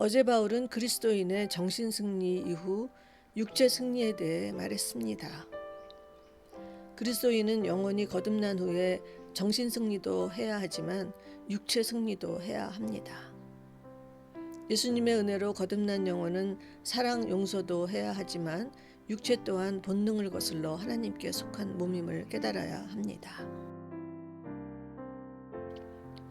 어제 바울은 그리스도인의 정신 승리 이후 육체 승리에 대해 말했습니다. 그리스도인은 영혼이 거듭난 후에 정신 승리도 해야 하지만 육체 승리도 해야 합니다. 예수님의 은혜로 거듭난 영혼은 사랑 용서도 해야 하지만 육체 또한 본능을 거슬러 하나님께 속한 몸임을 깨달아야 합니다.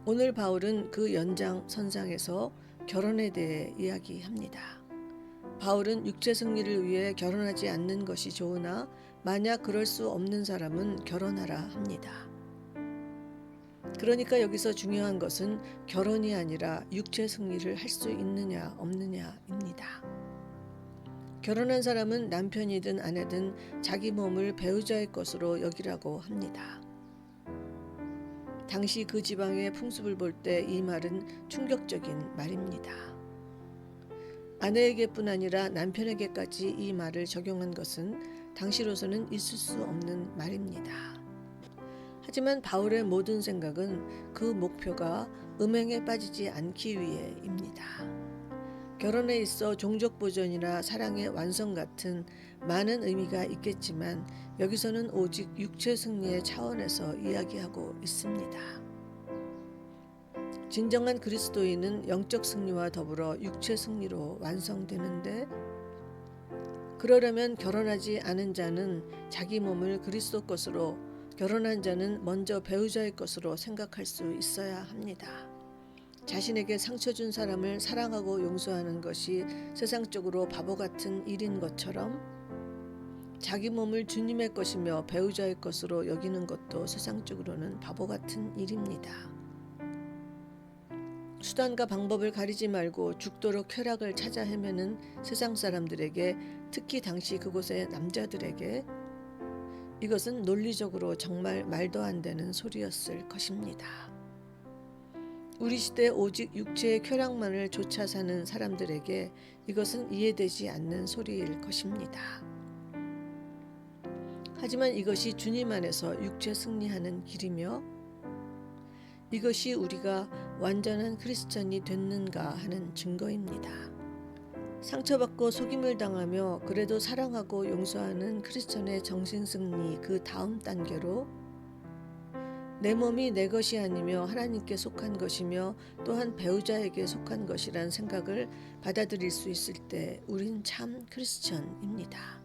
오늘 바울은 그 연장선상에서 결혼에 대해 이야기합니다. 바울은 육체 승리를 위해 결혼하지 않는 것이 좋으나 만약 그럴 수 없는 사람은 결혼하라 합니다. 그러니까 여기서 중요한 것은 결혼이 아니라 육체 승리를 할 수 있느냐 없느냐입니다. 결혼한 사람은 남편이든 아내든 자기 몸을 배우자의 것으로 여기라고 합니다. 당시 그 지방의 풍습을 볼 때 이 말은 충격적인 말입니다. 아내에게뿐 아니라 남편에게까지 이 말을 적용한 것은 당시로서는 있을 수 없는 말입니다. 하지만 바울의 모든 생각은 그 목표가 음행에 빠지지 않기 위해입니다. 결혼에 있어 종족 보존이나 사랑의 완성 같은 많은 의미가 있겠지만 여기서는 오직 육체 승리의 차원에서 이야기하고 있습니다. 진정한 그리스도인은 영적 승리와 더불어 육체 승리로 완성되는데, 그러려면 결혼하지 않은 자는 자기 몸을 그리스도 것으로, 결혼한 자는 먼저 배우자의 것으로 생각할 수 있어야 합니다. 자신에게 상처 준 사람을 사랑하고 용서하는 것이 세상적으로 바보 같은 일인 것처럼 자기 몸을 주님의 것이며 배우자의 것으로 여기는 것도 세상적으로는 바보 같은 일입니다. 수단과 방법을 가리지 말고 죽도록 쾌락을 찾아 헤매는 세상 사람들에게, 특히 당시 그곳의 남자들에게 이것은 논리적으로 정말 말도 안 되는 소리였을 것입니다. 우리 시대 오직 육체의 쾌락만을 쫓아 사는 사람들에게 이것은 이해되지 않는 소리일 것입니다. 하지만 이것이 주님 안에서 육체 승리하는 길이며 이것이 우리가 완전한 크리스천이 됐는가 하는 증거입니다. 상처받고 속임을 당하며 그래도 사랑하고 용서하는 크리스천의 정신승리 그 다음 단계로 내 몸이 내 것이 아니며 하나님께 속한 것이며 또한 배우자에게 속한 것이란 생각을 받아들일 수 있을 때 우린 참 크리스천입니다.